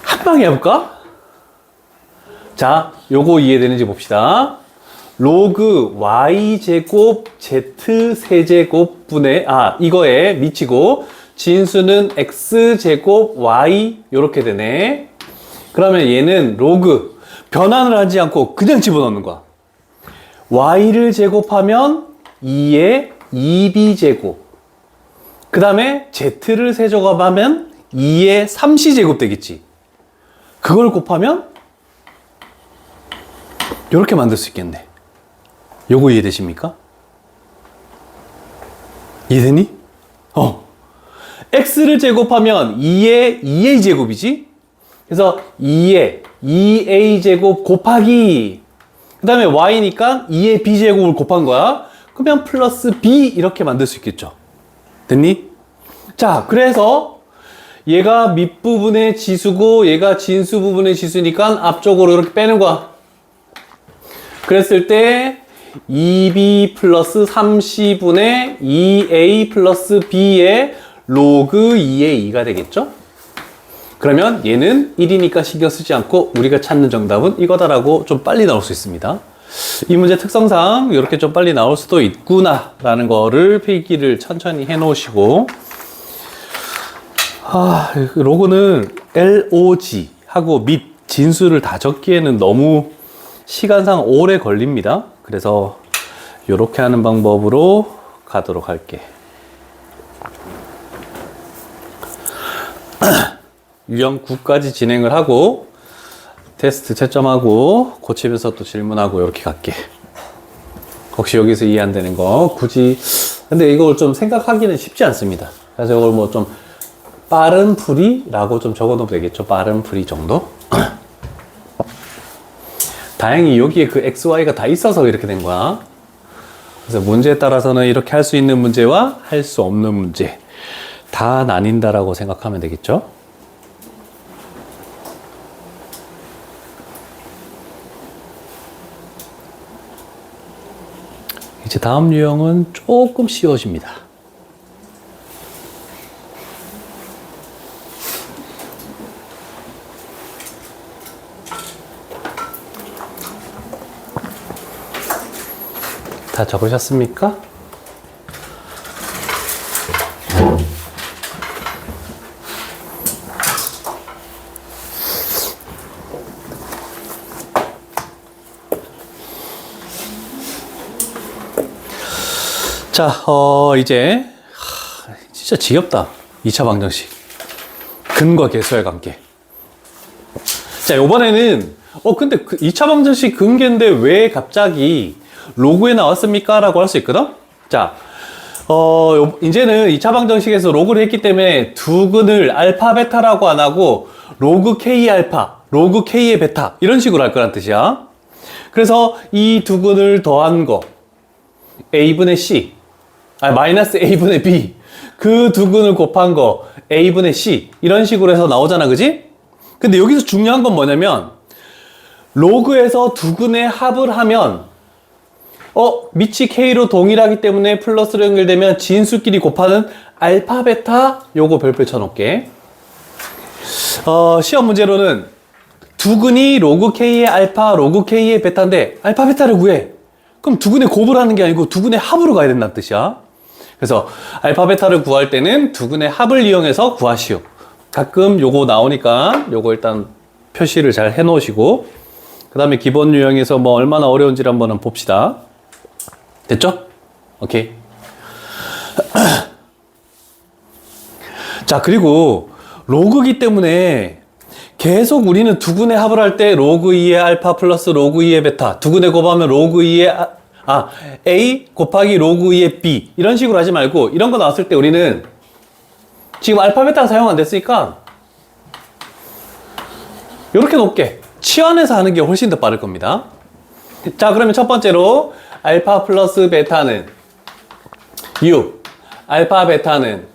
한 방에 해볼까? 자, 요거 이해되는지 봅시다. 로그 y제곱 z세제곱 분의, 이거에 미치고, 진수는 x제곱 y, 요렇게 되네. 그러면 얘는 로그, 변환을 하지 않고 그냥 집어넣는 거야. y를 제곱하면 2의 2b제곱. 그 다음에 z를 세제곱하면 2의 3c제곱 되겠지. 그걸 곱하면 이렇게 만들 수 있겠네. 요거 이해되십니까? 이해되니? x를 제곱하면 2의 2a 제곱이지. 그래서 2의 2a 제곱 곱하기, 그 다음에 y니까 2의 b 제곱을 곱한 거야. 그러면 플러스 b 이렇게 만들 수 있겠죠. 됐니? 자, 그래서 얘가 밑부분의 지수고 얘가 진수 부분의 지수니까 앞쪽으로 이렇게 빼는 거야. 그랬을 때 2b 플러스 3c분의 2a 플러스 b의 로그 2의 2가 되겠죠? 그러면 얘는 1이니까 신경 쓰지 않고 우리가 찾는 정답은 이거다라고 좀 빨리 나올 수 있습니다. 이 문제 특성상 이렇게 좀 빨리 나올 수도 있구나 라는 거를 필기를 천천히 해 놓으시고, 로그는 LOG 하고 밑 진수를 다 적기에는 너무 시간상 오래 걸립니다. 그래서 요렇게 하는 방법으로 가도록 할게. 유형 9까지 진행을 하고 테스트 채점하고 고치면서 또 질문하고 이렇게 갈게. 혹시 여기서 이해 안 되는 거 굳이, 근데 이걸 좀 생각하기는 쉽지 않습니다. 그래서 이걸 뭐 좀 빠른 풀이라고 좀 적어도 되겠죠. 빠른 풀이 정도. 다행히 여기에 그 XY가 다 있어서 이렇게 된 거야. 그래서 문제에 따라서는 이렇게 할 수 있는 문제와 할 수 없는 문제 다 나뉜다라고 생각하면 되겠죠. 이제 다음 유형은 조금 쉬워집니다. 다 적으셨습니까? 자, 이제 진짜 지겹다. 2차 방정식. 근과 계수의 관계. 자, 이번에는 근데 그 2차 방정식 근계인데 왜 갑자기 로그에 나왔습니까? 라고 할 수 있거든? 자, 이제는 2차 방정식에서 로그를 했기 때문에 두 근을 알파, 베타라고 안 하고 로그 K 알파, 로그 K의 베타 이런 식으로 할 거란 뜻이야. 그래서 이 두 근을 더한 거 A분의 C, 마이너스 A분의 B, 그 두 근을 곱한 거 A분의 C 이런 식으로 해서 나오잖아, 그지? 근데 여기서 중요한 건 뭐냐면 로그에서 두 근의 합을 하면 밑이 K로 동일하기 때문에 플러스로 연결되면 진수끼리 곱하는 알파, 베타 요거 별표 쳐놓을게. 시험 문제로는 두 근이 로그 K의 알파, 로그 K의 베타인데 알파, 베타를 구해. 그럼 두 근의 곱을 하는 게 아니고 두 근의 합으로 가야 된다는 뜻이야. 그래서 알파, 베타를 구할 때는 두 근의 합을 이용해서 구하시오. 가끔 요거 나오니까 요거 일단 표시를 잘 해놓으시고 그 다음에 기본 유형에서 뭐 얼마나 어려운지를 한번 봅시다. 됐죠? 오케이. 자, 그리고 로그기 때문에 계속 우리는 두 근의 합을 할 때 로그 2의 알파 플러스 로그 2의 베타, 두 근의 곱하면 로그 2의 A 곱하기 로그 2의 B 이런 식으로 하지 말고 이런 거 나왔을 때 우리는 지금 알파, 베타가 사용 안 됐으니까 이렇게 놓게 치환해서 하는 게 훨씬 더 빠를 겁니다. 자, 그러면 첫 번째로 알파 플러스 베타는 6, 알파 베타는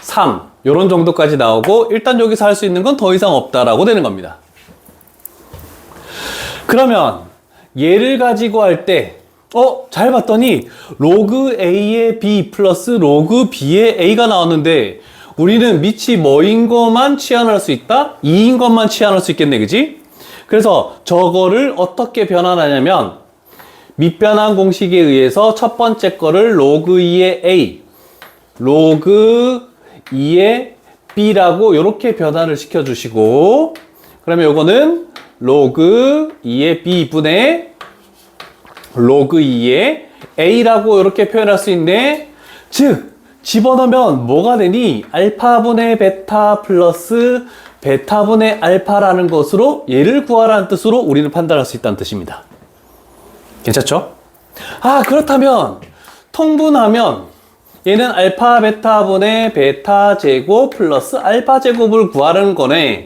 3 요런 정도까지 나오고 일단 여기서 할 수 있는 건 더 이상 없다라고 되는 겁니다. 그러면 얘를 가지고 할 때 잘 봤더니 로그 A의 B 플러스 로그 B의 A가 나왔는데 우리는 밑이 뭐인 것만 치환할 수 있다? 2인 것만 치환할 수 있겠네, 그지? 그래서 저거를 어떻게 변환하냐면 밑변환 공식에 의해서 첫 번째 거를 로그 2의 A, 로그 2의 B라고 이렇게 변환을 시켜주시고 그러면 요거는 로그 2의 B분의 로그 2의 A라고 이렇게 표현할 수 있네. 즉 집어넣으면 뭐가 되니? 알파분의 베타 플러스 베타분의 알파라는 것으로 얘를 구하라는 뜻으로 우리는 판단할 수 있다는 뜻입니다. 괜찮죠? 그렇다면 통분하면 얘는 알파 베타분의 베타 제곱 플러스 알파 제곱을 구하라는 거네.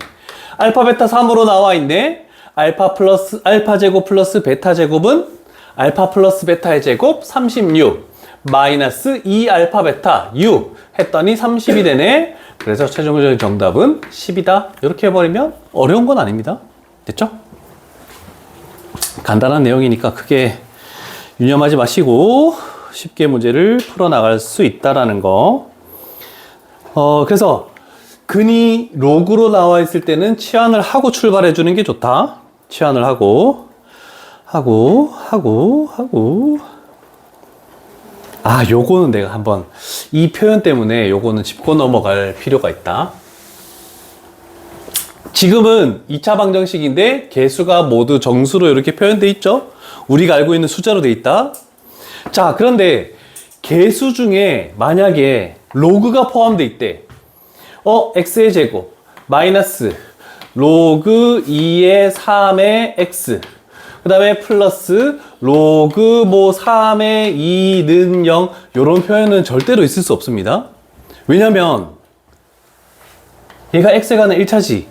알파 베타 3으로 나와 있네. 알파 제곱 플러스 베타 제곱은 알파 플러스 베타의 제곱 36 마이너스 2 알파 베타 6 했더니 30이 되네. 그래서 최종적인 정답은 10이다. 이렇게 해버리면 어려운 건 아닙니다. 됐죠? 간단한 내용이니까 크게 유념하지 마시고 쉽게 문제를 풀어나갈 수 있다라는 거. 그래서 근이 로그로 나와 있을 때는 치환을 하고 출발해 주는 게 좋다. 치환을 하고 요거는 내가 한번 이 표현 때문에 요거는 짚고 넘어갈 필요가 있다. 지금은 2차 방정식인데 개수가 모두 정수로 이렇게 표현되어 있죠. 우리가 알고 있는 숫자로 되어 있다. 자, 그런데 개수 중에 만약에 로그가 포함되어 있대. x의 제곱 마이너스 로그 2의 3의 x 그 다음에 플러스 로그 뭐 3의 2는 0 이런 표현은 절대로 있을 수 없습니다. 왜냐면 얘가 x에 관한 1차지.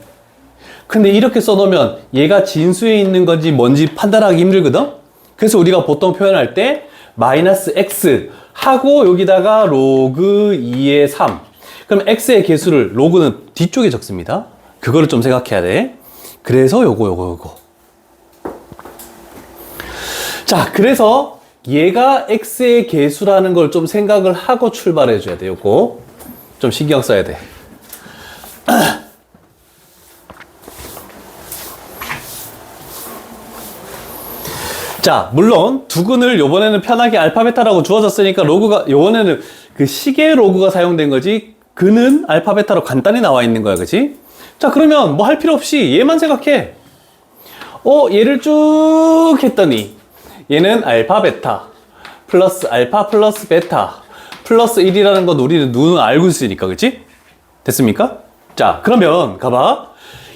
근데 이렇게 써놓으면 얘가 진수에 있는 건지 뭔지 판단하기 힘들거든. 그래서 우리가 보통 표현할 때 마이너스 x 하고 여기다가 로그 2의 3 그럼 x의 개수를 로그는 뒤쪽에 적습니다. 그거를 좀 생각해야 돼. 그래서 요거 자, 그래서 얘가 x의 개수라는 걸 좀 생각을 하고 출발해 줘야 돼. 요거 좀 신경 써야 돼. 자, 물론 두근을 요번에는 편하게 알파 베타라고 주어졌으니까 로그가 요번에는 그 시계 로그가 사용된 거지 그는 알파 베타로 간단히 나와 있는 거야. 그치? 자, 그러면 뭐 할 필요 없이 얘만 생각해. 얘를 쭉 했더니 얘는 알파 베타 플러스 알파 플러스 베타 플러스 1이라는 건 우리는 눈은 알고 있으니까. 그치? 됐습니까? 자, 그러면 가봐.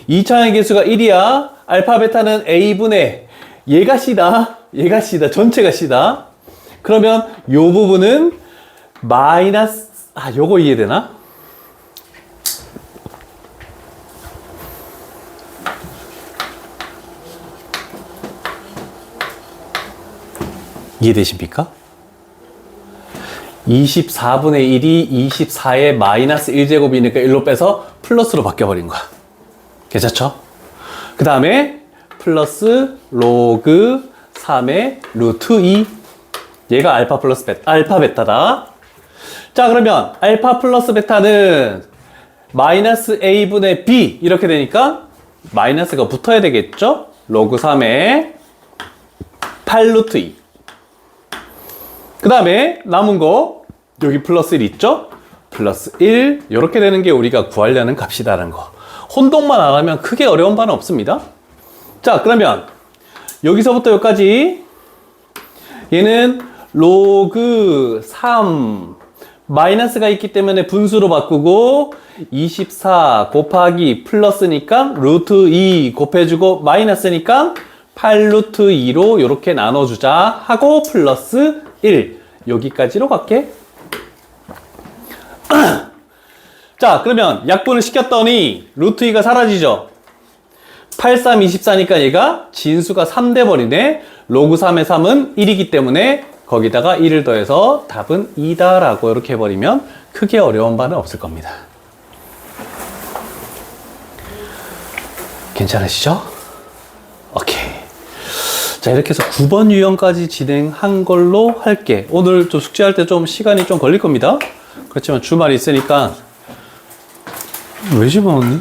2차의 개수가 1이야. 알파 베타는 a분의 얘가 C다. 얘가 C다. 전체가 C다. 그러면 요 부분은 마이너스 요거 이해되나? 이해되십니까? 24분의 1이 24의 마이너스 1제곱이니까 1로 빼서 플러스로 바뀌어버린 거야. 괜찮죠? 그 다음에 플러스 로그 3의 루트 2 얘가 알파 플러스 베타, 알파 베타다. 자, 그러면 알파 플러스 베타는 마이너스 a분의 b 이렇게 되니까 마이너스가 붙어야 되겠죠? 로그 3의 8 루트 2 그 다음에 남은 거 여기 플러스 1 있죠? 플러스 1 이렇게 되는 게 우리가 구하려는 값이다라는 거. 혼동만 안 하면 크게 어려운 바는 없습니다. 자, 그러면 여기서부터 여기까지 얘는 로그 3 마이너스가 있기 때문에 분수로 바꾸고 24 곱하기 플러스니까 루트 2 곱해주고 마이너스니까 8 루트 2로 이렇게 나눠주자 하고 플러스 1 여기까지로 갈게. 자, 그러면 약분을 시켰더니 루트 2가 사라지죠. 8, 3, 24니까 얘가 진수가 3 돼버리네. 로그 3의 3은 1이기 때문에 거기다가 1을 더해서 답은 2다 라고 이렇게 해버리면 크게 어려운 바는 없을 겁니다. 괜찮으시죠? 오케이. 자, 이렇게 해서 9번 유형까지 진행한 걸로 할게. 오늘 좀 숙제할 때 좀 시간이 좀 걸릴 겁니다. 그렇지만 주말이 있으니까 왜 집어넣니?